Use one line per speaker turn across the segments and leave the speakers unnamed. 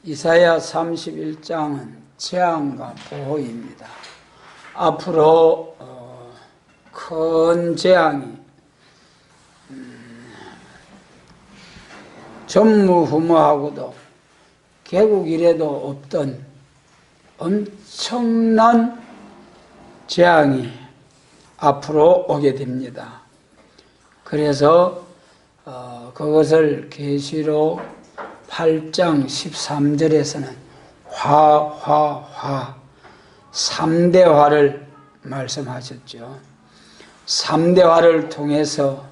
이사야 31장은 재앙과 보호입니다. 앞으로 큰 재앙이 전무후무하고도 개국 이래도 없던 엄청난 재앙이 앞으로 오게 됩니다. 그래서 그것을 계시록 8장 13절에서는 화 3대 화를 말씀하셨죠. 3대 화를 통해서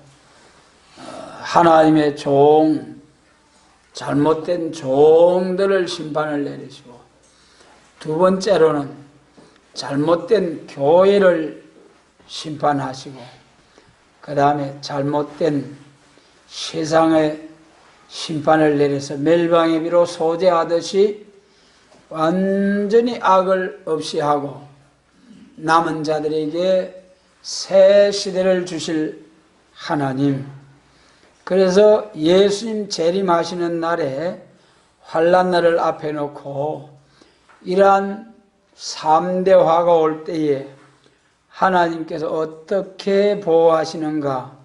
하나님의 잘못된 종들을 심판을 내리시고, 두 번째로는 잘못된 교회를 심판하시고, 그 다음에 잘못된 세상의 심판을 내려서 멸망의 비로 소재하듯이 완전히 악을 없이 하고 남은 자들에게 새 시대를 주실 하나님. 그래서 예수님 재림하시는 날에 환난날을 앞에 놓고 이러한 3대 화가 올 때에 하나님께서 어떻게 보호하시는가.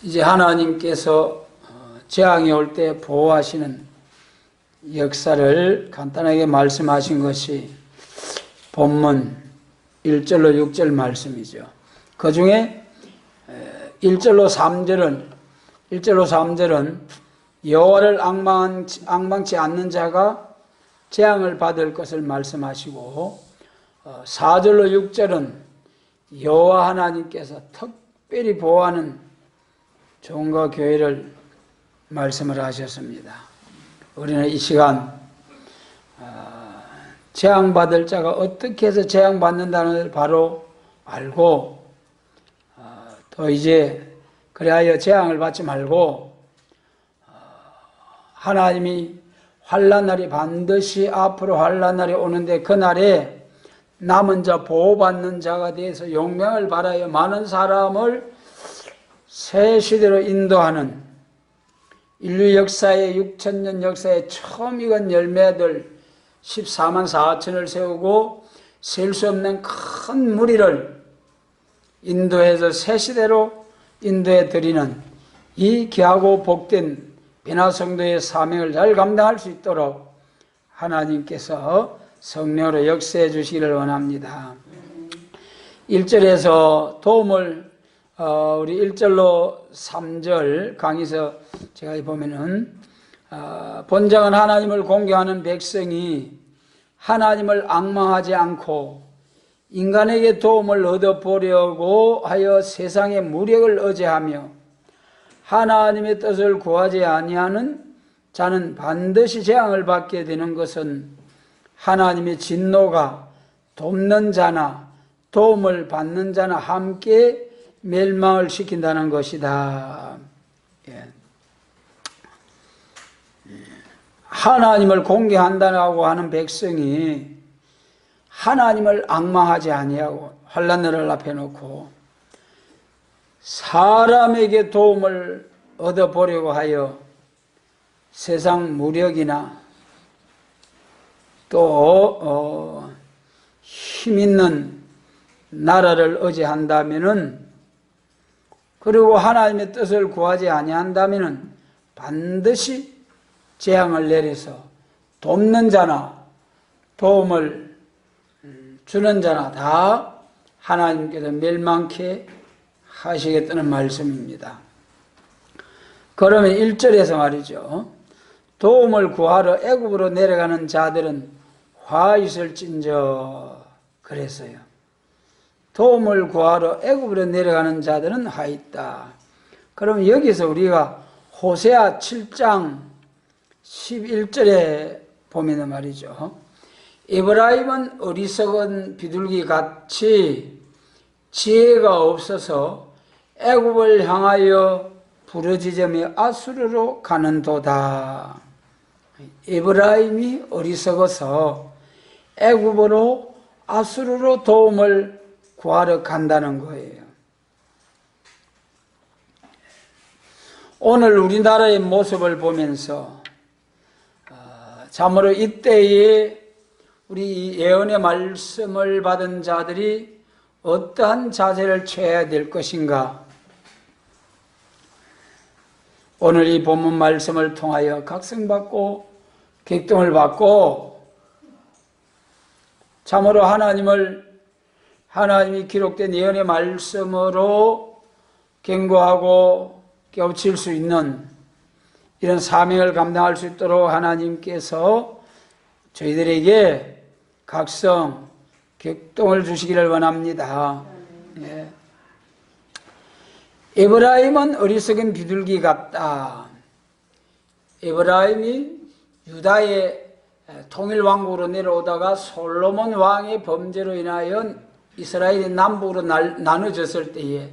이제 하나님께서 재앙이 올 때 보호하시는 역사를 간단하게 말씀하신 것이 본문 1절로 6절 말씀이죠. 그 중에 1절로 3절은 여호와를 앙망치 않는 자가 재앙을 받을 것을 말씀하시고, 4절로 6절은 여호와 하나님께서 특별히 보호하는 종과 교회를 말씀을 하셨습니다. 우리는 이 시간 재앙받을 자가 어떻게 해서 재앙받는다는 것을 바로 알고, 또 이제 그리하여 재앙을 받지 말고 하나님이 환난날이 반드시 앞으로 환난날이 오는데, 그날에 남은 자 보호받는 자가 되어서 용명을 바라여 많은 사람을 새 시대로 인도하는 인류 역사의 6,000년 역사의 처음 익은 열매들 14만 4천을 세우고 셀 수 없는 큰 무리를 인도해서 새 시대로 인도해 드리는 이 귀하고 복된 변화성도의 사명을 잘 감당할 수 있도록 하나님께서 성령으로 역사해 주시기를 원합니다. 1절에서 도움을 우리 1절로 3절 강의서 제가 보면은 본장은 하나님을 공경하는 백성이 하나님을 앙망하지 않고 인간에게 도움을 얻어보려고 하여 세상의 무력을 의지하며 하나님의 뜻을 구하지 아니하는 자는 반드시 재앙을 받게 되는 것은 하나님의 진노가 돕는 자나 도움을 받는 자나 함께 멸망을 시킨다는 것이다. 하나님을 공경한다고 하는 백성이 하나님을 앙망하지 아니하고 환난을 앞에 놓고 사람에게 도움을 얻어보려고 하여 세상 무력이나 또 힘있는 나라를 의지한다면은, 그리고 하나님의 뜻을 구하지 아니한다면은 반드시 재앙을 내려서 돕는 자나 도움을 주는 자나 다 하나님께서 멸망케 하시겠다는 말씀입니다. 그러면 1절에서 말이죠. 도움을 구하러 애굽으로 내려가는 자들은 화 있을진저 그랬어요. 도움을 구하러 애굽으로 내려가는 자들은 화 있다. 그럼 여기서 우리가 호세아 7장 11절에 보면 말이죠. 에브라임은 어리석은 비둘기 같이 지혜가 없어서 애굽을 향하여 부르짖으며 아수르로 가는도다. 에브라임이 어리석어서 애굽으로 아수르로 도움을 구하러 간다는 거예요. 오늘 우리나라의 모습을 보면서 참으로 이때에 우리 예언의 말씀을 받은 자들이 어떠한 자세를 취해야 될 것인가? 오늘 이 본문 말씀을 통하여 각성받고 격동을 받고 참으로 하나님이 기록된 예언의 말씀으로 경고하고 깨우칠 수 있는 이런 사명을 감당할 수 있도록 하나님께서 저희들에게 각성, 격동을 주시기를 원합니다. 예. 에브라임은 어리석은 비둘기 같다. 에브라임이 유다의 통일왕국으로 내려오다가 솔로몬 왕의 범죄로 인하여 이스라엘이 남북으로 나눠졌을 때에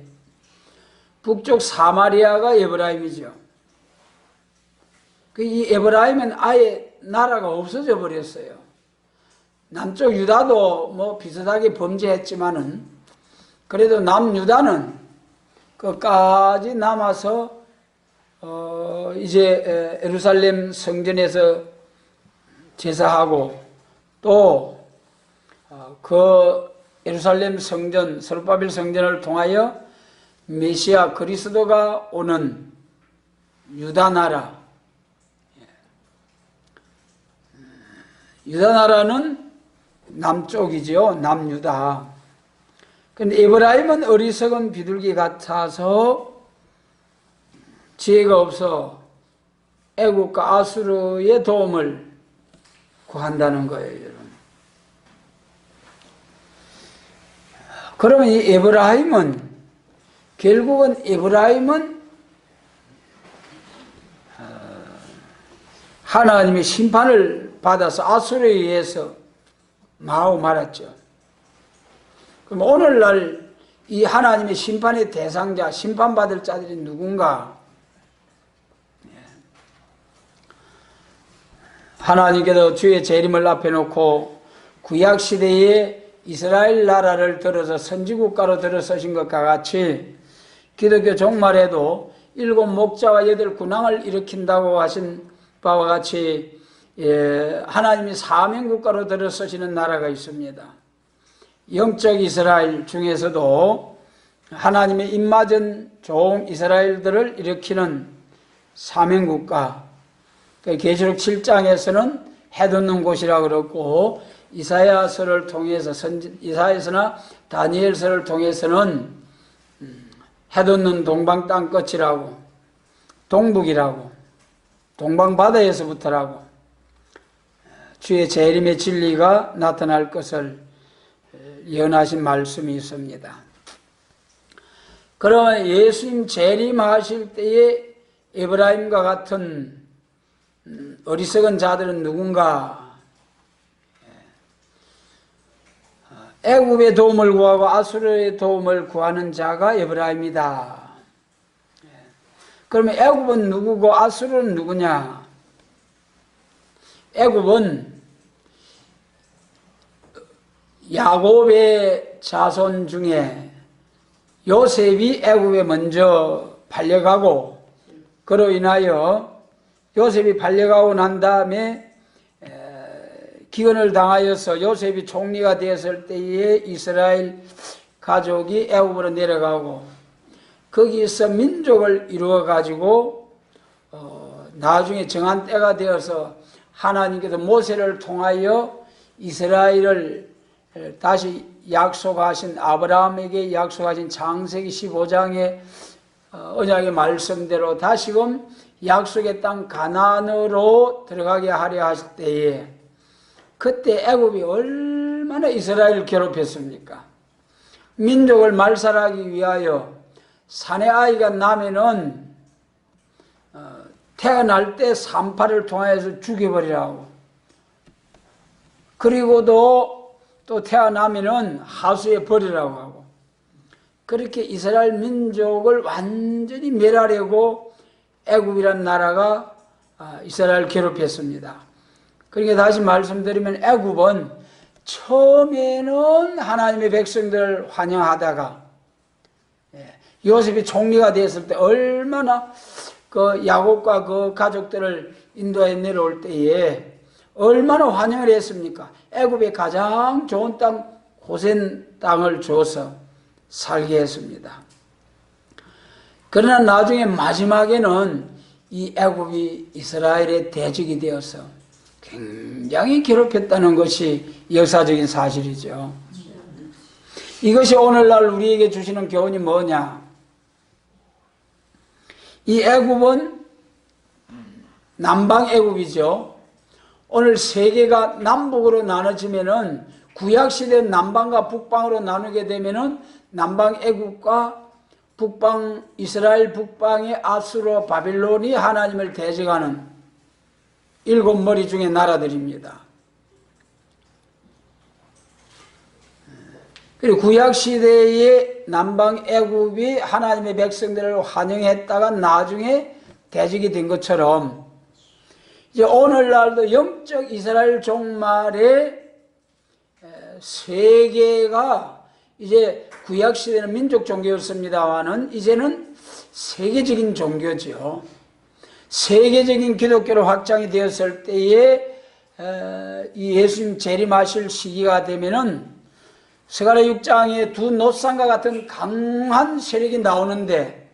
북쪽 사마리아가 에브라임이죠. 이 에브라임은 아예 나라가 없어져 버렸어요. 남쪽 유다도 뭐 비슷하게 범죄했지만은 그래도 남유다는 끝까지 남아서 이제 예루살렘 성전에서 제사하고 또 그 예루살렘 성전, 스룹바벨 성전을 통하여 메시아 그리스도가 오는 유다 나라, 유다 나라는 남쪽이죠. 남유다. 그런데 에브라임은 어리석은 비둘기 같아서 지혜가 없어 애국과 아수르의 도움을 구한다는 거예요, 여러분. 그러면 이 결국은 에브라임은 하나님의 심판을 받아서 아수르에 의해서 망하고 말았죠. 그럼 오늘날 이 하나님의 심판의 대상자, 심판받을 자들이 누군가? 하나님께서 주의 재림을 앞에 놓고 구약시대에 이스라엘 나라를 들어서 선지국가로 들어서신 것과 같이 기독교 종말에도 7 목자와 8 군왕을 일으킨다고 하신 바와 같이 하나님이 사명국가로 들어서시는 나라가 있습니다. 영적 이스라엘 중에서도 하나님의 입맞은 종 이스라엘들을 일으키는 사명국가, 계시록 7장에서는 해돋는 곳이라고 그러고 이사야서를 통해서 이사야서나 다니엘서를 통해서는 해돋는 동방 땅끝이라고, 동북이라고, 동방바다에서부터라고 주의 재림의 진리가 나타날 것을 예언하신 말씀이 있습니다. 그러면 예수님 재림하실 때에 에브라임과 같은 어리석은 자들은 누군가? 애굽의 도움을 구하고 아수르의 도움을 구하는 자가 에브라임이다. 그러면 애굽은 누구고 아수르는 누구냐? 애굽은 야곱의 자손 중에 요셉이 애굽에 먼저 팔려가고 그로 인하여 요셉이 팔려가고 난 다음에 기근을 당하여서 요셉이 총리가 되었을 때에 이스라엘 가족이 애굽으로 내려가고 거기서 민족을 이루어 가지고 나중에 정한 때가 되어서 하나님께서 모세를 통하여 이스라엘을 다시 약속하신 아브라함에게 약속하신 창세기 15장의 언약의 말씀대로 다시금 약속의 땅 가나안으로 들어가게 하려 하실 때에 그때 애굽이 얼마나 이스라엘을 괴롭혔습니까? 민족을 말살하기 위하여 사내 아이가 나면은 태어날 때 산파를 통해서 죽여버리라고, 그리고도 또 태어나면은 하수에 버리라고 하고, 그렇게 이스라엘 민족을 완전히 멸하려고 애굽이란 나라가 이스라엘을 괴롭혔습니다. 그러니까 다시 말씀드리면 애굽은 처음에는 하나님의 백성들을 환영하다가 요셉이 총리가 되었을 때 얼마나 그 야곱과 그 가족들을 인도에 내려올 때에 얼마나 환영을 했습니까? 애굽의 가장 좋은 땅, 고센 땅을 줘서 살게 했습니다. 그러나 나중에 마지막에는 이 애굽이 이스라엘의 대적이 되어서 굉장히 괴롭혔다는 것이 역사적인 사실이죠. 이것이 오늘날 우리에게 주시는 교훈이 뭐냐? 이 애굽은 남방 애굽이죠. 오늘 세계가 남북으로 나눠지면은 구약시대 남방과 북방으로 나누게 되면은 남방 애굽과 북방 이스라엘 북방의 아수르 바빌론이 하나님을 대적하는 7머리 중의 나라들입니다. 그리고 구약시대의 남방 애굽이 하나님의 백성들을 환영했다가 나중에 대적이 된 것처럼 이제 오늘날도 영적 이스라엘 종말의 세계가 이제 구약시대는 민족 종교였습니다만은 이제는 세계적인 종교죠. 세계적인 기독교로 확장이 되었을 때에 이 예수님 재림하실 시기가 되면은 스가랴 6장에 두 노상과 같은 강한 세력이 나오는데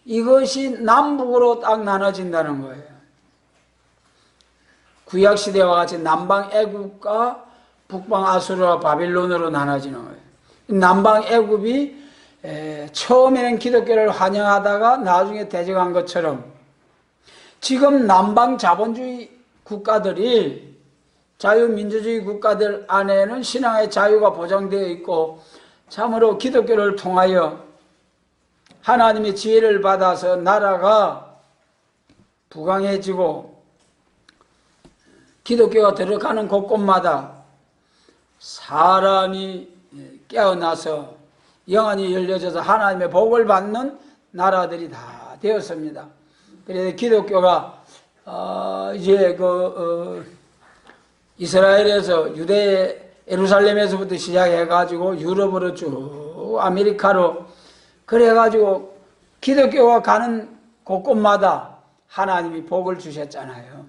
이것이 남북으로 딱 나눠진다는 거예요. 구약시대와 같이 남방 애굽과 북방 아수르와 바빌론으로 나눠지는 거예요. 남방 애굽이 처음에는 기독교를 환영하다가 나중에 대적한 것처럼 지금 남방 자본주의 국가들이 자유민주주의 국가들 안에는 신앙의 자유가 보장되어 있고 참으로 기독교를 통하여 하나님의 지혜를 받아서 나라가 부강해지고 기독교가 들어가는 곳곳마다 사람이 깨어나서 영안이 열려져서 하나님의 복을 받는 나라들이 다 되었습니다. 그래서 기독교가 이제 이스라엘에서 유대 예루살렘에서부터 시작해가지고 유럽으로 쭉 아메리카로 그래가지고 기독교가 가는 곳곳마다 하나님이 복을 주셨잖아요.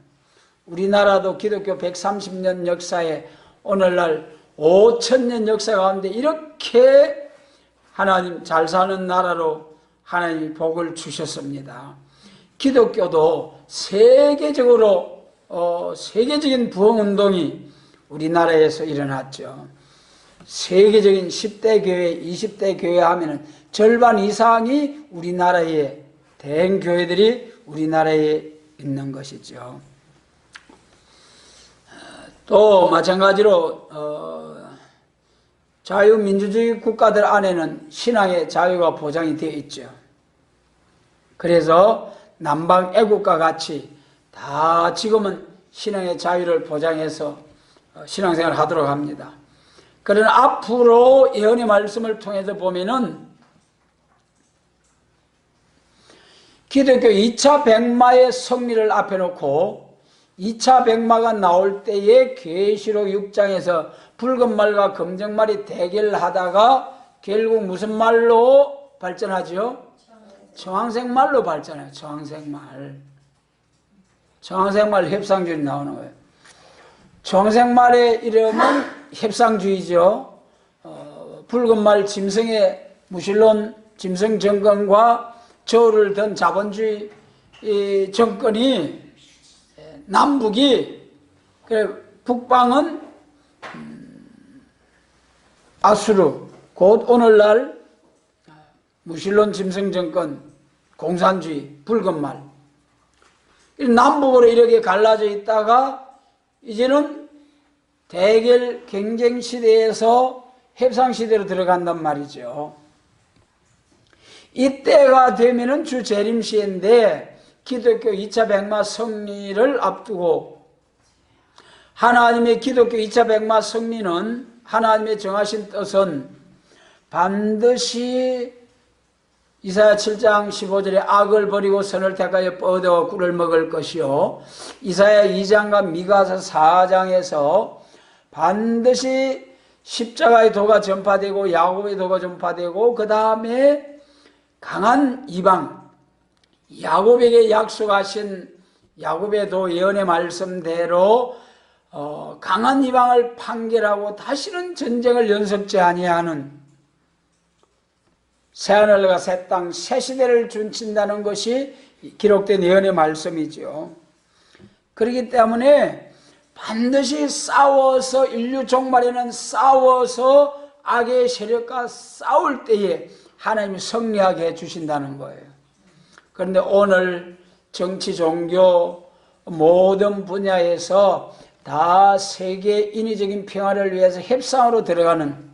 우리나라도 기독교 130년 역사에 오늘날 5,000년 역사 가운데 이렇게 하나님 잘 사는 나라로 하나님이 복을 주셨습니다. 기독교도 세계적으로 세계적인 부흥운동이 우리나라에서 일어났죠. 세계적인 10대 교회, 20대 교회 하면은 절반 이상이 우리나라의 대형 교회들이 우리나라에 있는 것이죠. 또 마찬가지로 자유민주주의 국가들 안에는 신앙의 자유가 보장이 되어 있죠. 그래서 남방 애국과 같이 다 지금은 신앙의 자유를 보장해서 신앙생활을 하도록 합니다. 그러나 앞으로 예언의 말씀을 통해서 보면은 기독교 2차 백마의 승리를 앞에 놓고 2차 백마가 나올 때에 계시록 6장에서 붉은 말과 검정 말이 대결하다가 결국 무슨 말로 발전하죠? 청황색 말로 발전해요. 청황색 말. 청황색 말 협상주의 나오는 거예요. 청황색 말의 이름은 협상주의죠. 붉은 말 짐승의 무신론 짐승 정권과 저울을 든 자본주의 정권이 남북이 북방은 아수르 곧 오늘날 무신론 짐승 정권 공산주의 붉은 말 남북으로 이렇게 갈라져 있다가 이제는 대결 경쟁 시대에서 협상 시대로 들어간단 말이죠. 이때가 되면은 주 재림 시인데 기독교 2차 백마 승리를 앞두고 하나님의 기독교 2차 백마 승리는 하나님의 정하신 뜻은 반드시 이사야 7장 15절에 악을 버리고 선을 택하여 뻗어 꿀을 먹을 것이요 이사야 2장과 미가서 4장에서 반드시 십자가의 도가 전파되고 야곱의 도가 전파되고 그 다음에 강한 이방 야곱에게 약속하신 야곱의 도 예언의 말씀대로 강한 이방을 판결하고 다시는 전쟁을 연습지 아니하는 새하늘과 새 땅, 새 시대를 준친다는 것이 기록된 예언의 말씀이죠. 그렇기 때문에 반드시 싸워서 인류 종말에는 싸워서 악의 세력과 싸울 때에 하나님이 승리하게 해주신다는 거예요. 그런데 오늘 정치, 종교 모든 분야에서 다 세계 인위적인 평화를 위해서 협상으로 들어가는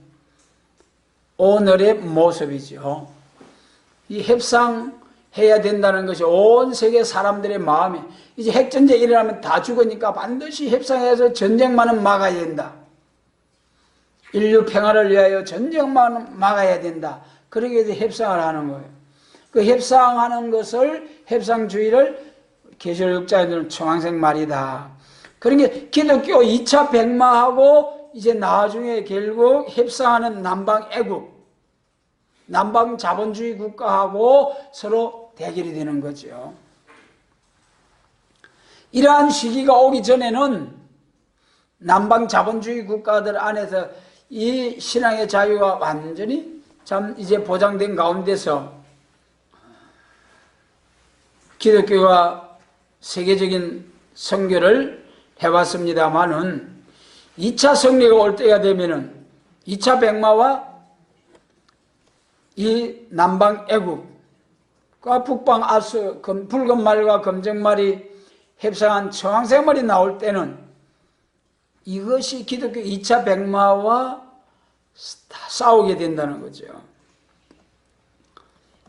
오늘의 모습이죠. 이 협상해야 된다는 것이 온 세계 사람들의 마음에, 이제 핵전쟁 일어나면 다 죽으니까 반드시 협상해서 전쟁만은 막아야 된다. 인류 평화를 위하여 전쟁만 막아야 된다. 그러기 위해서 협상을 하는 거예요. 그 협상하는 것을, 협상주의를 계시록 6장에는 청황색 말이다. 그러니까 기독교 2차 백마하고 이제 나중에 결국 협상하는 남방 애국, 남방 자본주의 국가하고 서로 대결이 되는 거죠. 이러한 시기가 오기 전에는 남방 자본주의 국가들 안에서 이 신앙의 자유가 완전히 참 이제 보장된 가운데서 기독교가 세계적인 선교를 해왔습니다마는 2차 승리가 올 때가 되면은 2차 백마와 이 남방 애국과 북방 아수, 붉은 말과 검정 말이 협상한 청황색 말이 나올 때는 이것이 기독교 2차 백마와 싸우게 된다는 거죠.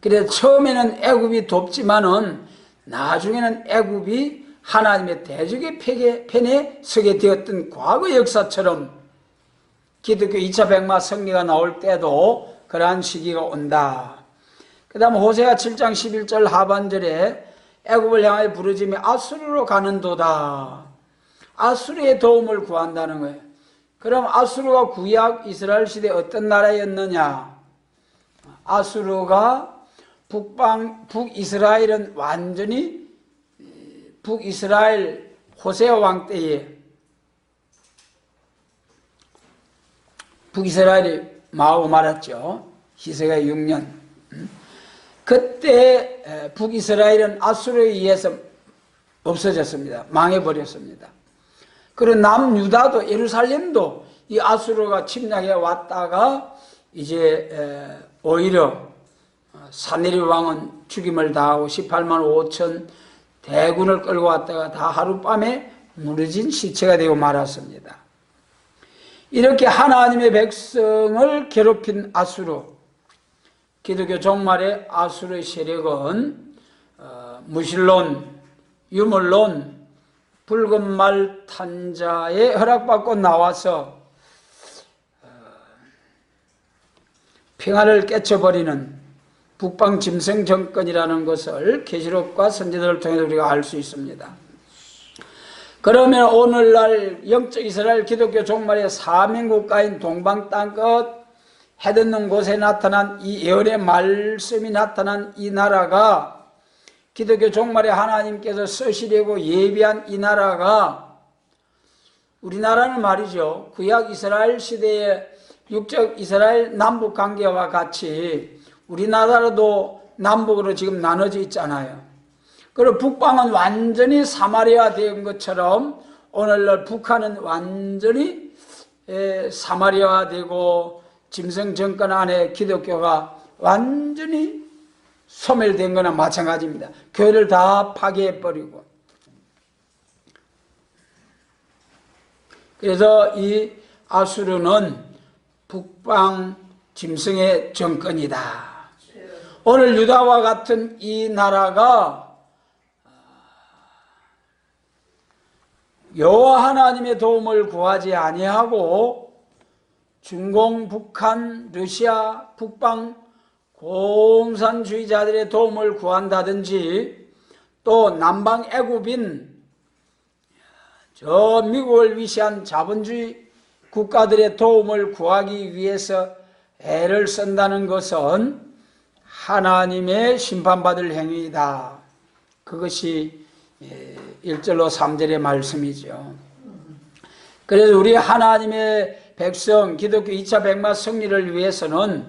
그래서 처음에는 애굽이 돕지만은 나중에는 애굽이 하나님의 대적의 편에 서게 되었던 과거 역사처럼 기독교 2차 백마 승리가 나올 때도 그러한 시기가 온다. 그 다음 호세아 7장 11절 하반절에 애굽을 향하여 부르짖으며 아수르로 가는도다. 아수르의 도움을 구한다는 거예요. 그럼 아수르가 구약 이스라엘 시대 어떤 나라였느냐? 아수르가 북이스라엘은 완전히 북이스라엘 호세아 왕 때에 북이스라엘이 망하고 말았죠. 히스기야 6년. 그때 북이스라엘은 아수르에 의해서 없어졌습니다. 망해버렸습니다. 그리고 남유다도 예루살렘도 이 아수르가 침략해 왔다가 이제 오히려 사네립 왕은 죽임을 당하고 18만 5천 대군을 끌고 왔다가 다 하룻밤에 무너진 시체가 되고 말았습니다. 이렇게 하나님의 백성을 괴롭힌 아수르, 기독교 종말의 아수르의 세력은 무신론, 유물론, 붉은 말 탄자에 허락받고 나와서 평화를 깨쳐버리는 북방 짐승 정권이라는 것을 계시록과 선지자를 통해서 우리가 알 수 있습니다. 그러면 오늘날 영적 이스라엘 기독교 종말의 사명국가인 동방 땅끝 해돋는 곳에 나타난 이 예언의 말씀이 나타난 이 나라가 기독교 종말에 하나님께서 쓰시려고 예비한 이 나라가 우리나라는 말이죠. 구약 이스라엘 시대의 육적 이스라엘 남북 관계와 같이 우리나라도 남북으로 지금 나눠져 있잖아요. 그리고 북방은 완전히 사마리아 된 것처럼 오늘날 북한은 완전히 사마리아 되고 짐승 정권 안에 기독교가 완전히 소멸된 거나 마찬가지입니다. 교회를 다 파괴해버리고. 그래서 이 아수르는 북방 짐승의 정권이다. 오늘 유다와 같은 이 나라가 여호와 하나님의 도움을 구하지 아니하고 중공, 북한, 러시아, 북방 공산주의자들의 도움을 구한다든지 또 남방 애굽인 저 미국을 위시한 자본주의 국가들의 도움을 구하기 위해서 애를 쓴다는 것은 하나님의 심판받을 행위이다. 그것이 1절로 3절의 말씀이죠. 그래서 우리 하나님의 백성, 기독교 2차 백마 승리를 위해서는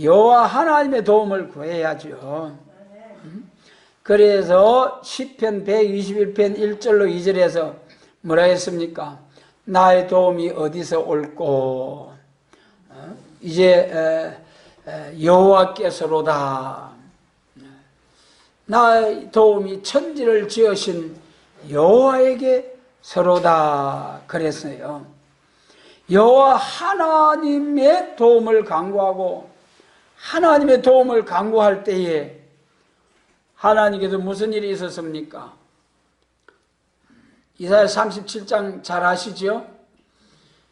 여호와 하나님의 도움을 구해야죠. 그래서 시편 121편 1절로 2절에서 뭐라 했습니까? 나의 도움이 어디서 올꼬? 이제 여호와께서로다. 나의 도움이 천지를 지으신 여호와에게 서로다 그랬어요. 여호와 하나님의 도움을 간구하고 하나님의 도움을 간구할 때에 하나님께서 무슨 일이 있었습니까? 이사야 37장 잘 아시죠?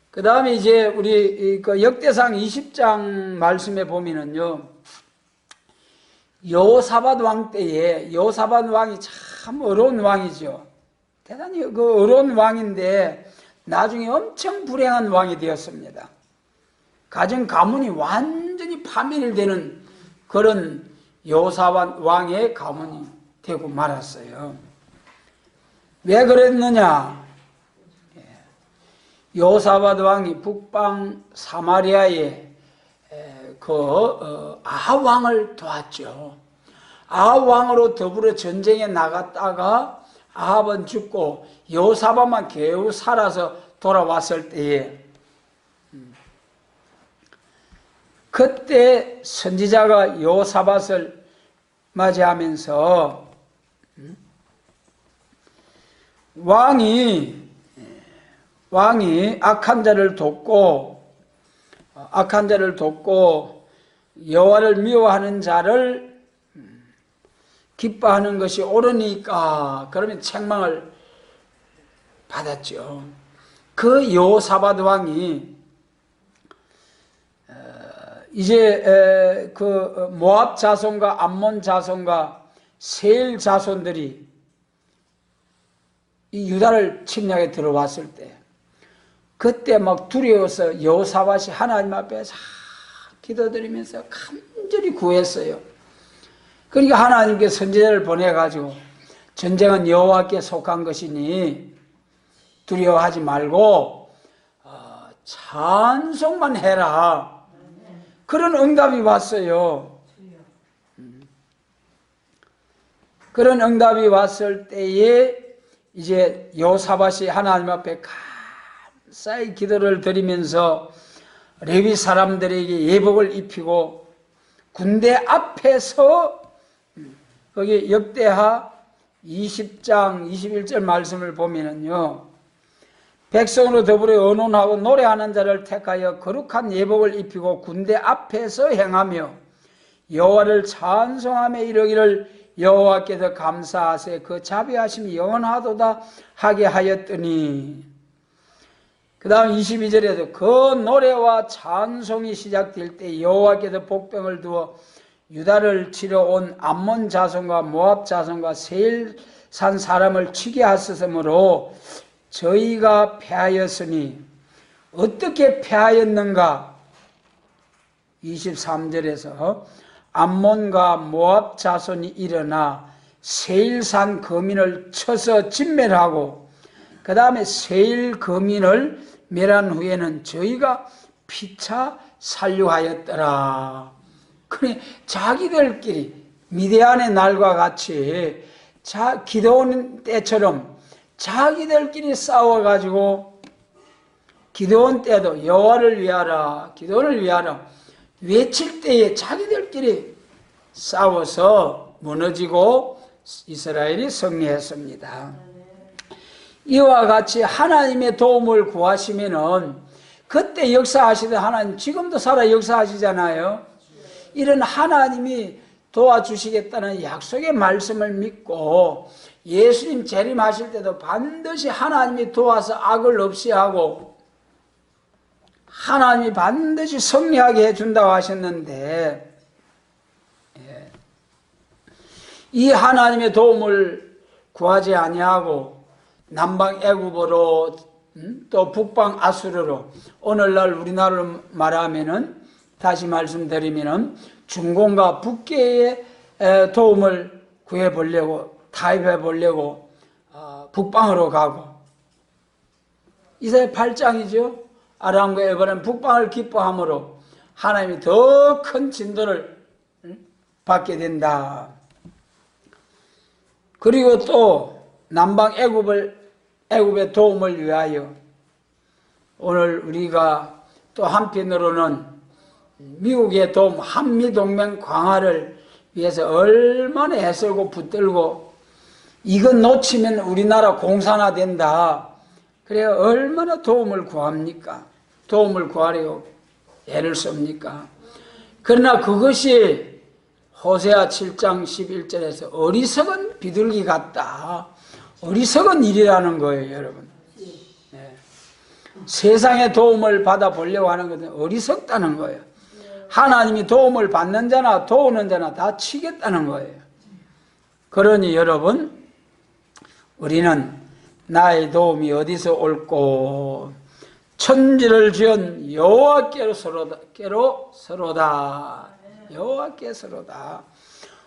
그 다음에 이제 우리 역대상 20장 말씀에 보면은요, 여호사밧 왕 때에, 여호사밧 왕이 참 어려운 왕이죠. 대단히 어려운 왕인데 나중에 엄청 불행한 왕이 되었습니다. 가정 가문이 완전히 파멸되는 그런 여호사밧 왕의 가문이 되고 말았어요. 왜 그랬느냐? 여호사밧 왕이 북방 사마리아에 아합왕을 도왔죠. 아합왕으로 더불어 전쟁에 나갔다가 아합은 죽고 여호사밧만 겨우 살아서 돌아왔을 때에 그때 선지자가 여호사밧을 맞이하면서 왕이 악한 자를 돕고 여호와를 미워하는 자를 기뻐하는 것이 옳으니까 그러면 책망을 받았죠. 그 여호사밧 왕이 이제 그 모압 자손과 암몬 자손과 세일 자손들이 이 유다를 침략에 들어왔을 때 그때 막 두려워서 여호사밧이 하나님 앞에 기도드리면서 간절히 구했어요. 그러니까 하나님께 선지자를 보내가지고 전쟁은 여호와께 속한 것이니 두려워하지 말고 찬송만 해라. 그런 응답이 왔어요. 그런 응답이 왔을 때에 이제 여호사밧이 하나님 앞에 감사의 기도를 드리면서 레위 사람들에게 예복을 입히고 군대 앞에서 거기 역대하 20장 21절 말씀을 보면은요, 백성으로 더불어 의논하고 노래하는 자를 택하여 거룩한 예복을 입히고 군대 앞에서 행하며 여호와를 찬송하며 이르기를 여호와께서 감사하세 그 자비하심이 영원하도다 하게 하였더니, 그 다음 22절에도 그 노래와 찬송이 시작될 때 여호와께서 복병을 두어 유다를 치러 온 암몬 자손과 모압 자손과 세일산 사람을 치게 하셨으므로 저희가 패하였으니 어떻게 패하였는가? 23절에서 암몬과 모압 자손이 일어나 세일산 거민을 쳐서 진멸하고 그 다음에 세일 거민을 멸한 후에는 저희가 피차 살류하였더라. 그래 자기들끼리 미디안의 날과 같이 기도원 때처럼 자기들끼리 싸워가지고 기도원 때도 여호와를 위하라 기도를 위하라 외칠 때에 자기들끼리 싸워서 무너지고 이스라엘이 승리했습니다. 이와 같이 하나님의 도움을 구하시면은 그때 역사하시던 하나님 지금도 살아 역사하시잖아요. 이런 하나님이 도와주시겠다는 약속의 말씀을 믿고 예수님 재림하실 때도 반드시 하나님이 도와서 악을 없이 하고 하나님이 반드시 승리하게 해준다고 하셨는데, 이 하나님의 도움을 구하지 아니하고 남방 애굽으로 또 북방 아수르로 오늘날 우리나라로 말하면은 다시 말씀드리면은 중공과 북계의 도움을 구해보려고 타협해 보려고 북방으로 가고, 이사야 8장이죠. 아람과 에바는 북방을 기뻐함으로 하나님이 더 큰 진도를 받게 된다. 그리고 또 남방 애굽의 도움을 위하여 오늘 우리가 또 한편으로는 미국의 도움, 한미동맹 강화를 위해서 얼마나 애쓰고 붙들고, 이건 놓치면 우리나라 공산화된다. 그래 얼마나 도움을 구합니까? 도움을 구하려고 애를 씁니까? 그러나 그것이 호세아 7장 11절에서 어리석은 비둘기 같다. 어리석은 일이라는 거예요, 여러분. 네. 세상의 도움을 받아보려고 하는 것은 어리석다는 거예요. 하나님이 도움을 받는 자나 도우는 자나 다 치겠다는 거예요. 그러니 여러분, 우리는 나의 도움이 어디서 올꼬? 천지를 지은 여호와께로서로다. 여호와께서로다.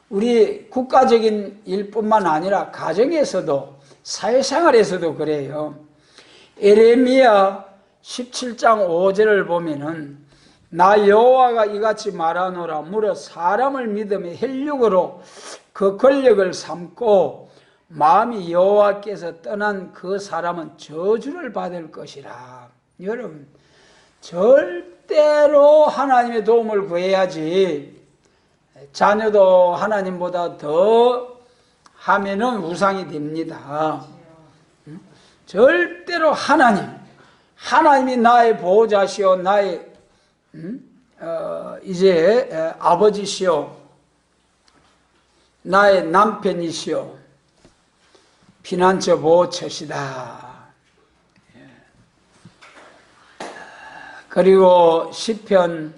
우리 국가적인 일뿐만 아니라 가정에서도, 사회생활에서도 그래요. 에레미야 17장 5절을 보면은 나 여호와가 이같이 말하노라. 무릇 사람을 믿음의 혈육으로 그 권력을 삼고 마음이 여호와께서 떠난 그 사람은 저주를 받을 것이라. 여러분, 절대로 하나님의 도움을 구해야지. 자녀도 하나님보다 더 하면은 우상이 됩니다. 절대로 하나님이 나의 보호자시오, 나의 이제 아버지시오, 나의 남편이시오, 피난처 보호처시다. 그리고 시편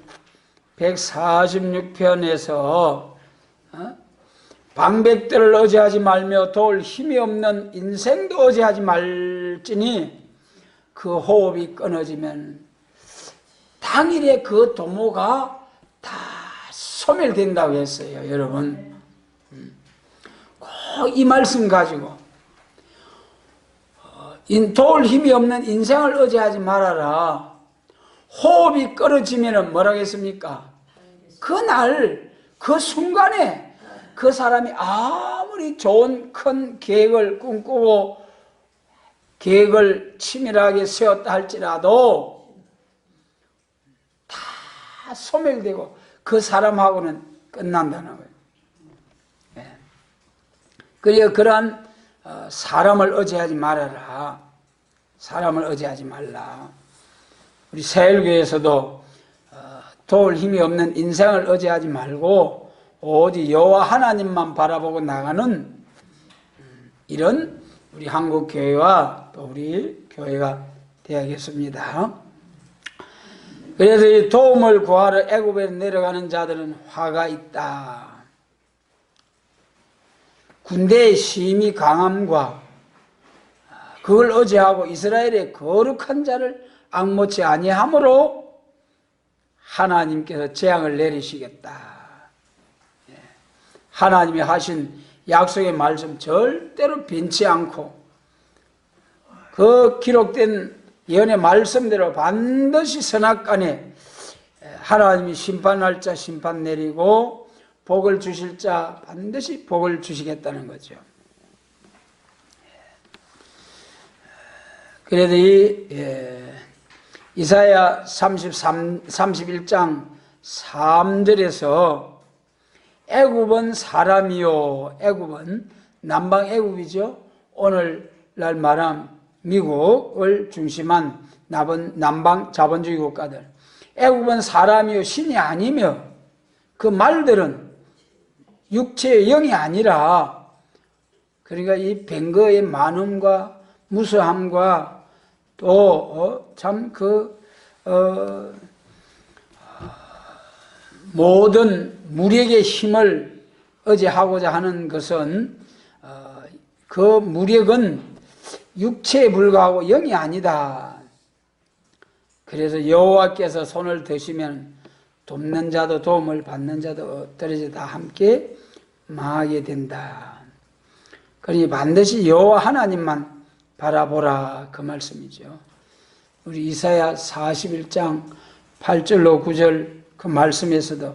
146편에서 방백들을 의지하지 말며 도울 힘이 없는 인생도 의지하지 말지니 그 호흡이 끊어지면 당일에 그 도모가 다 소멸된다고 했어요. 여러분, 꼭 이 말씀 가지고 도울 힘이 없는 인생을 의지하지 말아라. 호흡이 끊어지면 뭐라고 했습니까? 그날 그 순간에 그 사람이 아무리 좋은 큰 계획을 꿈꾸고 계획을 치밀하게 세웠다 할지라도 다 소멸되고 그 사람하고는 끝난다는 거예요. 그리고 그러한 사람을 의지하지 말아라. 사람을 의지하지 말라. 우리 새일교회에서도 도울 힘이 없는 인생을 의지하지 말고 오직 여호와 하나님만 바라보고 나가는 이런 우리 한국교회와 또 우리 교회가 되어야겠습니다. 그래서 이 도움을 구하러 애굽에 내려가는 자들은 화가 있다. 군대의 힘이 강함과 그걸 의지하고 이스라엘의 거룩한 자를 앙모치 아니함으로 하나님께서 재앙을 내리시겠다. 하나님이 하신 약속의 말씀 절대로 변치 않고 그 기록된 예언의 말씀대로 반드시 선악간에 하나님이 심판할 자 심판 내리고 복을 주실 자 반드시 복을 주시겠다는 거죠. 그래도 이사야 31장 3절에서 애굽은 사람이요, 애굽은 남방 애굽이죠. 오늘날 말한 미국을 중심한 남방 자본주의 국가들. 애굽은 사람이요 신이 아니며 그 말들은 육체의 영이 아니라, 그러니까 이 뱅거의 많음과 무수함과 또 참 모든 무력의 힘을 의지하고자 하는 것은 그 무력은 육체에 불과하고 영이 아니다. 그래서 여호와께서 손을 드시면 돕는 자도 도움을 받는 자도 떨어져 다 함께 망하게 된다. 그러니 반드시 여호와 하나님만 바라보라, 그 말씀이죠. 우리 이사야 41장 8절로 9절 그 말씀에서도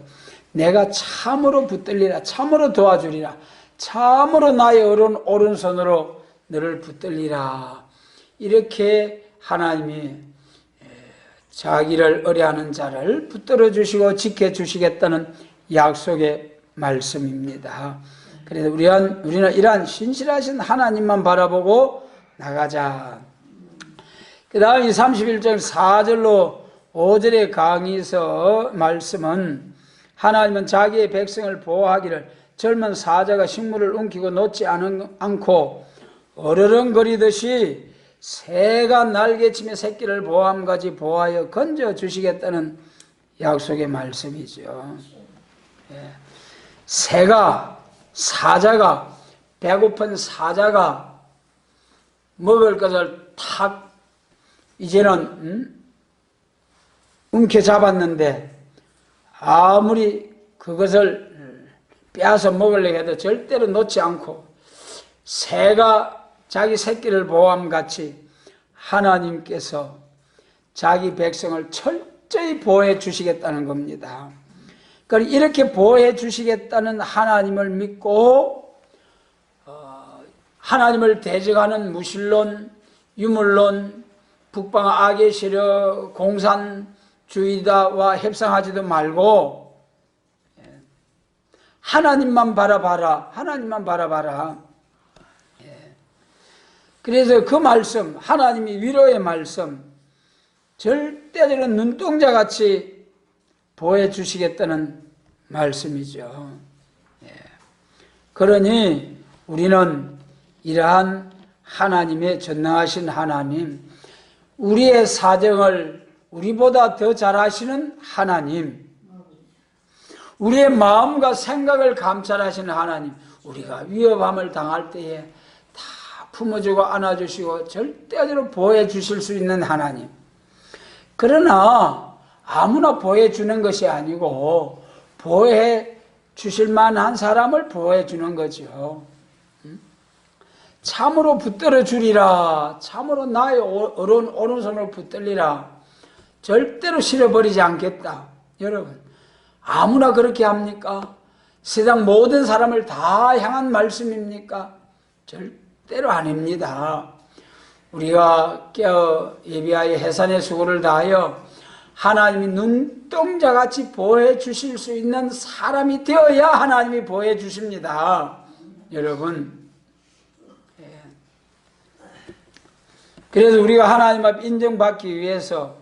내가 참으로 붙들리라, 참으로 도와주리라, 참으로 나의 오른손으로 너를 붙들리라, 이렇게 하나님이 자기를 의뢰하는 자를 붙들어 주시고 지켜주시겠다는 약속의 말씀입니다. 그래서 우리는 이러한 신실하신 하나님만 바라보고 나가자. 그 다음 이 31절 4절로 5절의 강의서 말씀은 하나님은 자기의 백성을 보호하기를 젊은 사자가 식물을 움키고 놓지 않고 어르렁거리듯이 새가 날개치며 새끼를 보호함같이 보호하여 건져주시겠다는 약속의 말씀이죠. 사자가 배고픈 사자가 먹을 것을 탁 이제는 움켜 잡았는데 아무리 그것을 빼앗아 먹으려고 해도 절대로 놓지 않고 새가 자기 새끼를 보호함같이 하나님께서 자기 백성을 철저히 보호해 주시겠다는 겁니다. 그러니까 이렇게 보호해 주시겠다는 하나님을 믿고 하나님을 대적하는 무신론, 유물론, 북방 악의 세력, 공산주의자와 협상하지도 말고 하나님만 바라봐라, 하나님만 바라봐라. 그래서 그 말씀, 하나님이 위로의 말씀, 절대적으로 눈동자같이 보호해 주시겠다는 말씀이죠. 그러니 우리는 이러한 하나님의 전능하신 하나님, 우리의 사정을 우리보다 더 잘 아시는 하나님, 우리의 마음과 생각을 감찰하시는 하나님, 우리가 위협함을 당할 때에 다 품어주고 안아주시고 절대적으로 보호해 주실 수 있는 하나님. 그러나 아무나 보호해 주는 것이 아니고 보호해 주실 만한 사람을 보호해 주는 거죠. 참으로 붙들어 주리라, 참으로 나의 오른손으로 붙들리라, 절대로 실어버리지 않겠다. 여러분, 아무나 그렇게 합니까? 세상 모든 사람을 다 향한 말씀입니까? 절대로 아닙니다. 우리가 깨어 예비하여 해산의 수고를 다하여 하나님이 눈동자같이 보호해 주실 수 있는 사람이 되어야 하나님이 보호해 주십니다. 여러분, 그래서 우리가 하나님 앞에 인정받기 위해서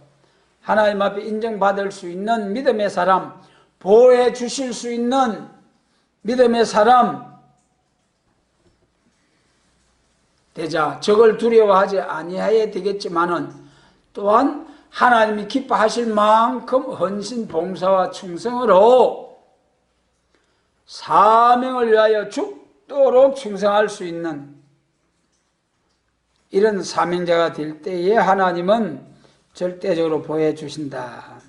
하나님 앞에 인정받을 수 있는 믿음의 사람, 보호해 주실 수 있는 믿음의 사람 되자. 적을 두려워하지 아니해야 되겠지만은 또한 하나님이 기뻐하실 만큼 헌신, 봉사와 충성으로 사명을 위하여 죽도록 충성할 수 있는 이런 사명자가 될 때에 하나님은 절대적으로 보호해 주신다.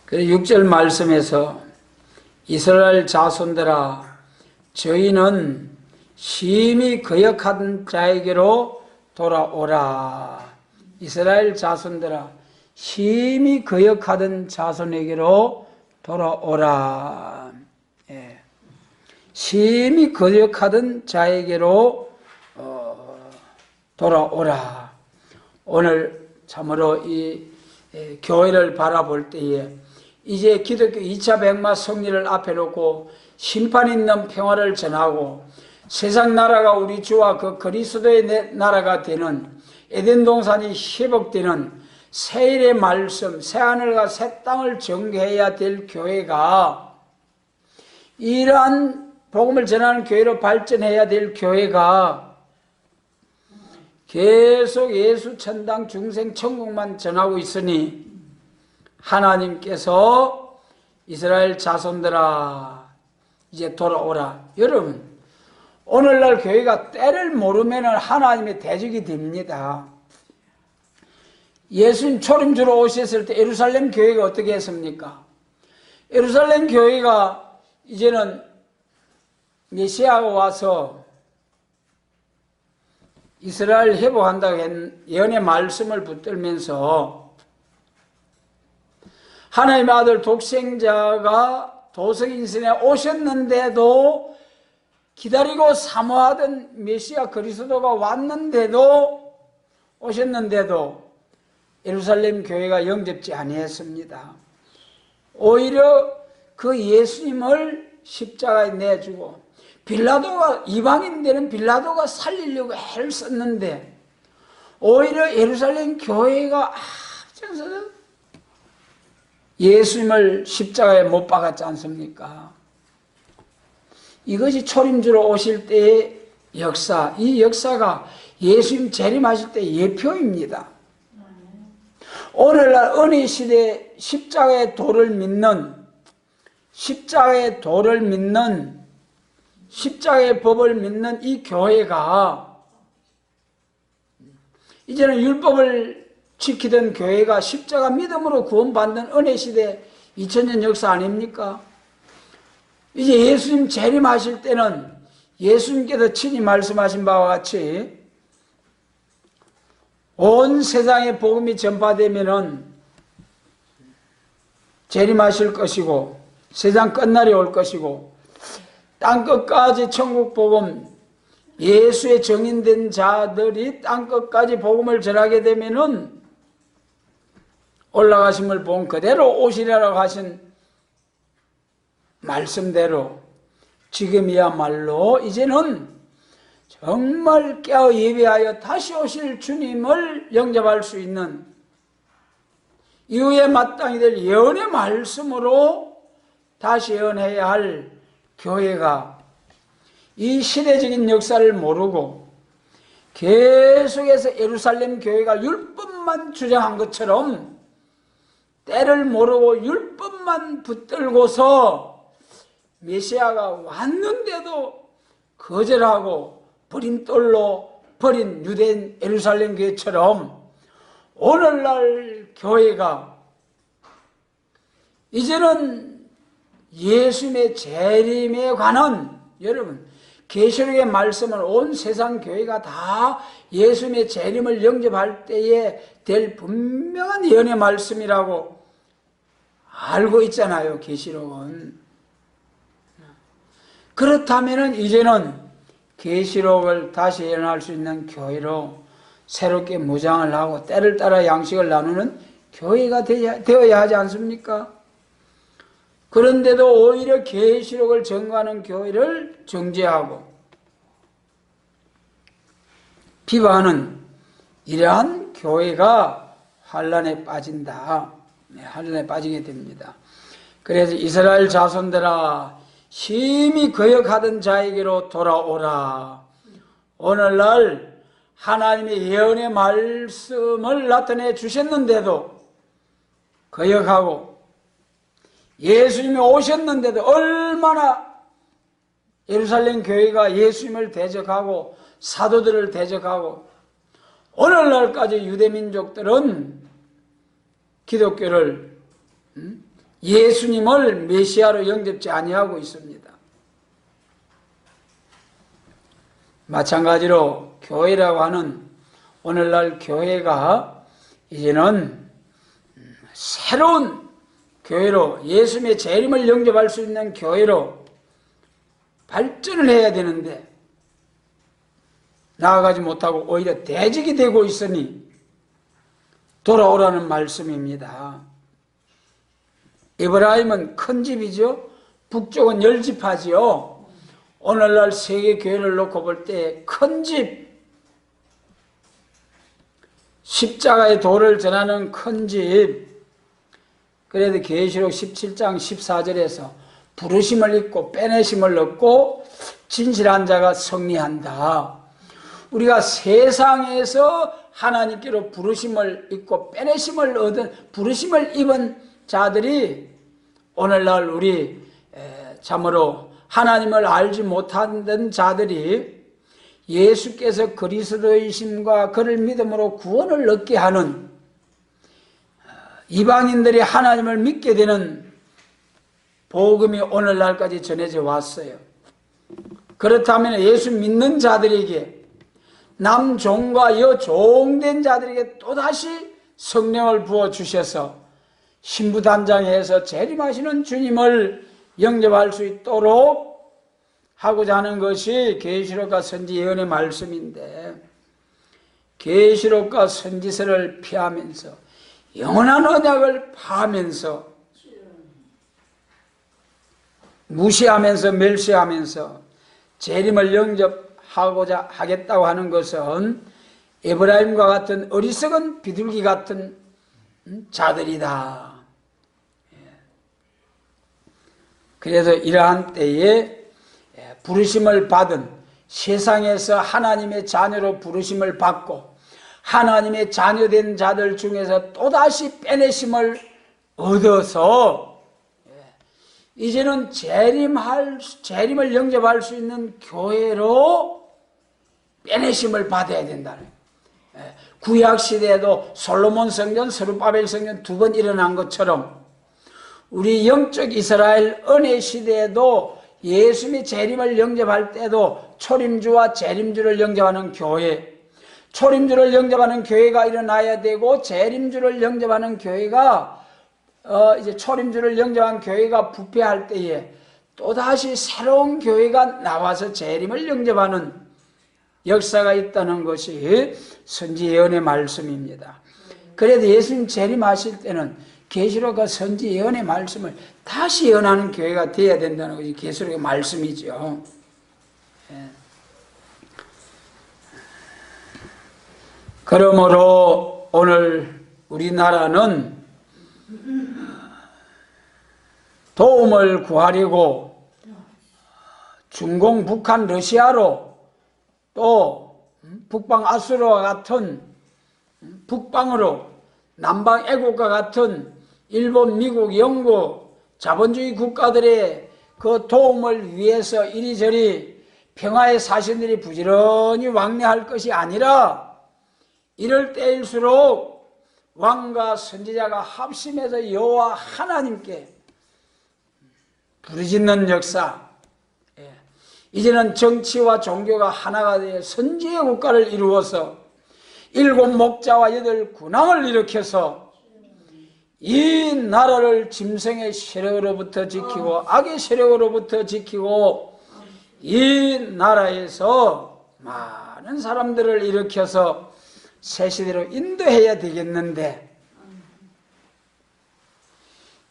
그래서 6절 말씀에서 이스라엘 자손들아, 저희는 심히 거역한 자에게로 돌아오라. 이스라엘 자손들아, 심히 거역하던 자손에게로 돌아오라. 심히 거역하던 자에게로 돌아오라. 오늘 참으로 이 교회를 바라볼 때에 이제 기독교 2차 백마 성리를 앞에 놓고 심판 있는 평화를 전하고 세상 나라가 우리 주와 그 그리스도의 나라가 되는 에덴 동산이 회복되는 새일의 말씀, 새하늘과 새 땅을 전개해야 될 교회가, 이러한 복음을 전하는 교회로 발전해야 될 교회가 계속 예수 천당 중생 천국만 전하고 있으니 하나님께서 이스라엘 자손들아 이제 돌아오라. 여러분, 오늘날 교회가 때를 모르면 하나님의 대적이 됩니다. 예수님 초림주로 오셨을 때 예루살렘 교회가 어떻게 했습니까? 예루살렘 교회가 이제는 메시아가 와서 이스라엘 회복한다고 한 예언의 말씀을 붙들면서 하나님의 아들 독생자가 도성인생에 오셨는데도 기다리고 사모하던 메시아 그리스도가 오셨는데도 예루살렘 교회가 영접지 아니했습니다. 오히려 그 예수님을 십자가에 내주고 빌라도가 이방인들은 빌라도가 살리려고 애를 썼는데 오히려 예루살렘 교회가 앞장서서 예수님을 십자가에 못 박았지 않습니까? 이것이 초림주로 오실 때의 역사, 이 역사가 예수님 재림하실 때의 예표입니다. 오늘날 은혜 시대 십자가의 도를 믿는 십자가의 법을 믿는 이 교회가 이제는 율법을 지키던 교회가 십자가 믿음으로 구원받는 은혜 시대 2000년 역사 아닙니까? 이제 예수님 재림하실 때는 예수님께서 친히 말씀하신 바와 같이 온 세상에 복음이 전파되면은 재림하실 것이고 세상 끝날이 올 것이고 땅끝까지 천국 복음 예수의 정인된 자들이 땅끝까지 복음을 전하게 되면은 올라가심을 본 그대로 오시리라고 하신 말씀대로 지금이야말로 이제는 정말 깨어 예배하여 다시 오실 주님을 영접할 수 있는 이후에 마땅히 될 예언의 말씀으로 다시 예언해야 할 교회가 이 시대적인 역사를 모르고 계속해서 예루살렘 교회가 율법만 주장한 것처럼 때를 모르고 율법만 붙들고서 메시아가 왔는데도 거절하고 버림돌로 버린 유대인 예루살렘 교회처럼 오늘날 교회가 이제는 예수님의 재림에 관한 여러분 계시록의 말씀은 온 세상 교회가 다 예수님의 재림을 영접할 때에 될 분명한 예언의 말씀이라고 알고 있잖아요. 계시록은. 그렇다면 이제는 계시록을 다시 예언할 수 있는 교회로 새롭게 무장을 하고 때를 따라 양식을 나누는 교회가 되어야 하지 않습니까? 그런데도 오히려 계시록을 전가하는 교회를 정죄하고 비방하는 이러한 교회가 환란에 빠진다. 환란에 빠지게 됩니다. 그래서 이스라엘 자손들아 심히 거역하던 자에게로 돌아오라. 오늘날 하나님의 예언의 말씀을 나타내 주셨는데도 거역하고 예수님이 오셨는데도 얼마나 예루살렘 교회가 예수님을 대적하고 사도들을 대적하고 오늘날까지 유대민족들은 기독교를 예수님을 메시아로 영접지 아니하고 있습니다. 마찬가지로 교회라고 하는 오늘날 교회가 이제는 새로운 교회로 예수님의 재림을 영접할 수 있는 교회로 발전을 해야 되는데 나아가지 못하고 오히려 대적이 되고 있으니 돌아오라는 말씀입니다. 에브라임은 큰 집이죠. 북쪽은 열집하지요. 오늘날 세계 교회를 놓고 볼 때 큰 집, 십자가의 도를 전하는 큰 집. 그래도 계시록 17장 14절에서 부르심을 입고 빼내심을 얻고 진실한 자가 승리한다. 우리가 세상에서 하나님께로 부르심을 입고 빼내심을 얻은 부르심을 입은 자들이 오늘날 우리 참으로 하나님을 알지 못하던 자들이 예수께서 그리스도이심과 그를 믿음으로 구원을 얻게 하는 이방인들이 하나님을 믿게 되는 복음이 오늘날까지 전해져 왔어요. 그렇다면 예수 믿는 자들에게, 남종과 여종된 자들에게 또다시 성령을 부어주셔서 신부단장에서 재림하시는 주님을 영접할 수 있도록 하고자 하는 것이 계시록과 선지 예언의 말씀인데, 계시록과 선지서를 피하면서 영원한 언약을 파하면서 무시하면서 멸시하면서 재림을 영접하고자 하겠다고 하는 것은 에브라임과 같은 어리석은 비둘기 같은 자들이다. 그래서 이러한 때에 부르심을 받은, 세상에서 하나님의 자녀로 부르심을 받고 하나님의 자녀된 자들 중에서 또다시 빼내심을 얻어서 이제는 재림을 영접할 수 있는 교회로 빼내심을 받아야 된다는 거예요. 구약 시대에도 솔로몬 성전, 스룹바벨 성전 2번 일어난 것처럼 우리 영적 이스라엘 은혜 시대에도 예수님의 재림을 영접할 때도 초림주와 재림주를 영접하는 교회, 초림주를 영접하는 교회가 일어나야 되고, 재림주를 영접하는 교회가 이제 초림주를 영접한 교회가 부패할 때에 또다시 새로운 교회가 나와서 재림을 영접하는 역사가 있다는 것이 선지 예언의 말씀입니다. 그래도 예수님 재림하실 때는 계시록과 선지 예언의 말씀을 다시 예언하는 교회가 되어야 된다는 것이 계시록의 말씀이죠. 그러므로 오늘 우리나라는 도움을 구하려고 중공, 북한, 러시아로 또 북방 아수르와 같은 북방으로 남방 애국과 같은 일본, 미국, 영국 자본주의 국가들의 그 도움을 위해서 이리저리 평화의 사신들이 부지런히 왕래할 것이 아니라, 이럴 때일수록 왕과 선지자가 합심해서 여호와 하나님께 부르짖는 역사, 이제는 정치와 종교가 하나가 되어 선지의 국가를 이루어서 7 목자와 8 군왕을 일으켜서 이 나라를 짐승의 세력으로부터 지키고 악의 세력으로부터 지키고 이 나라에서 많은 사람들을 일으켜서 새 시대로 인도해야 되겠는데,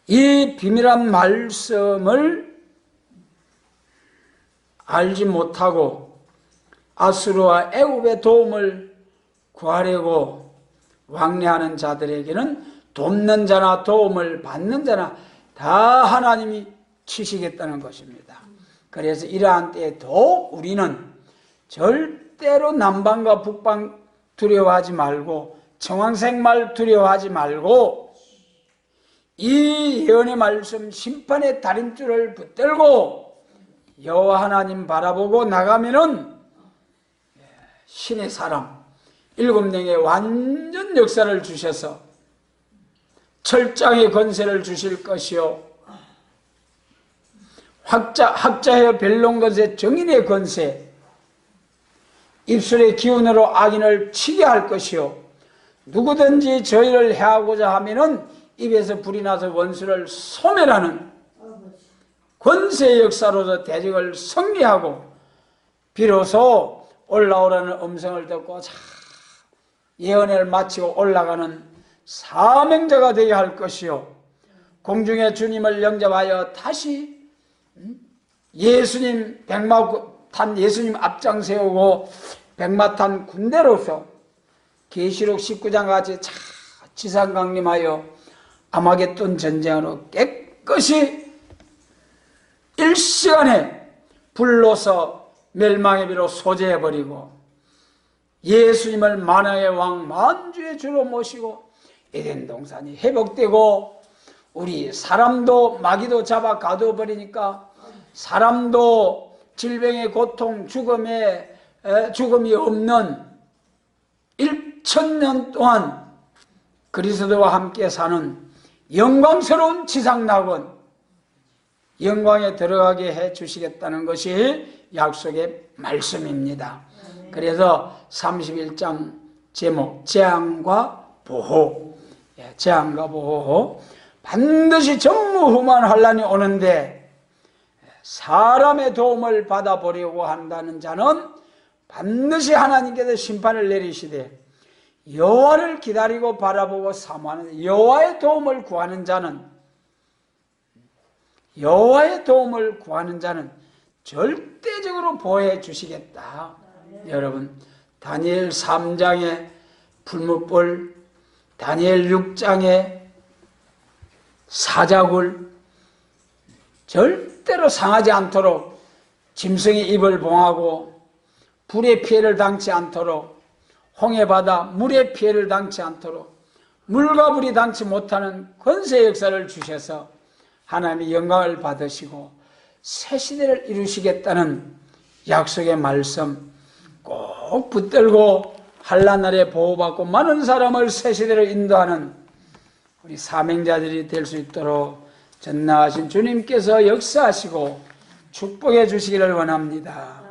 이 비밀한 말씀을 알지 못하고 아수르와 애굽의 도움을 구하려고 왕래하는 자들에게는 돕는 자나 도움을 받는 자나 다 하나님이 치시겠다는 것입니다. 그래서 이러한 때에도 우리는 절대로 남방과 북방 두려워하지 말고, 청황색말 두려워하지 말고, 이 예언의 말씀 심판의 다림줄을 붙들고 여호와 하나님 바라보고 나가면은 신의 사람 7명의 완전 역사를 주셔서 철장의 권세를 주실 것이요, 학자의 변론 권세, 정인의 권세, 입술의 기운으로 악인을 치게 할 것이요, 누구든지 저희를 해하고자 하면은 입에서 불이 나서 원수를 소멸하는 권세의 역사로서 대적을 승리하고, 비로소 올라오라는 음성을 듣고 예언을 마치고 올라가는 사명자가 되어야 할 것이요, 공중의 주님을 영접하여 다시 예수님 백마탄 예수님 앞장 세우고 백마탄 군대로서 계시록 19장 같이 지상 강림하여 아마겟돈 전쟁으로 깨끗이 일시간에 불로서 멸망의 비로 소재해버리고 예수님을 만왕의 왕 만주의 주로 모시고 에덴 동산이 회복되고, 우리 사람도 마귀도 잡아 가두어버리니까 사람도 질병의 고통, 죽음이 없는 1000년 동안 그리스도와 함께 사는 영광스러운 지상낙원, 영광에 들어가게 해 주시겠다는 것이 약속의 말씀입니다. 그래서 31장 제목 재앙과 보호, 재앙과 보호. 반드시 전무후무한 환난이 오는데 사람의 도움을 받아보려고 한다는 자는 반드시 하나님께서 심판을 내리시되, 여호와를 기다리고 바라보고 사모하는 여호와의 도움을 구하는 자는 절대적으로 보호해 주시겠다. 여러분, 다니엘 3장의 풀무불, 다니엘 6장의 사자굴, 절대로 상하지 않도록 짐승의 입을 봉하고 불의 피해를 당치 않도록, 홍해바다 물의 피해를 당치 않도록 물과 불이 당치 못하는 권세의 역사를 주셔서 하나님의 영광을 받으시고 새 시대를 이루시겠다는 약속의 말씀 꼭 붙들고 환난 날에 보호받고 많은 사람을 새 시대로 인도하는 우리 사명자들이 될 수 있도록 전능하신 주님께서 역사하시고 축복해 주시기를 원합니다.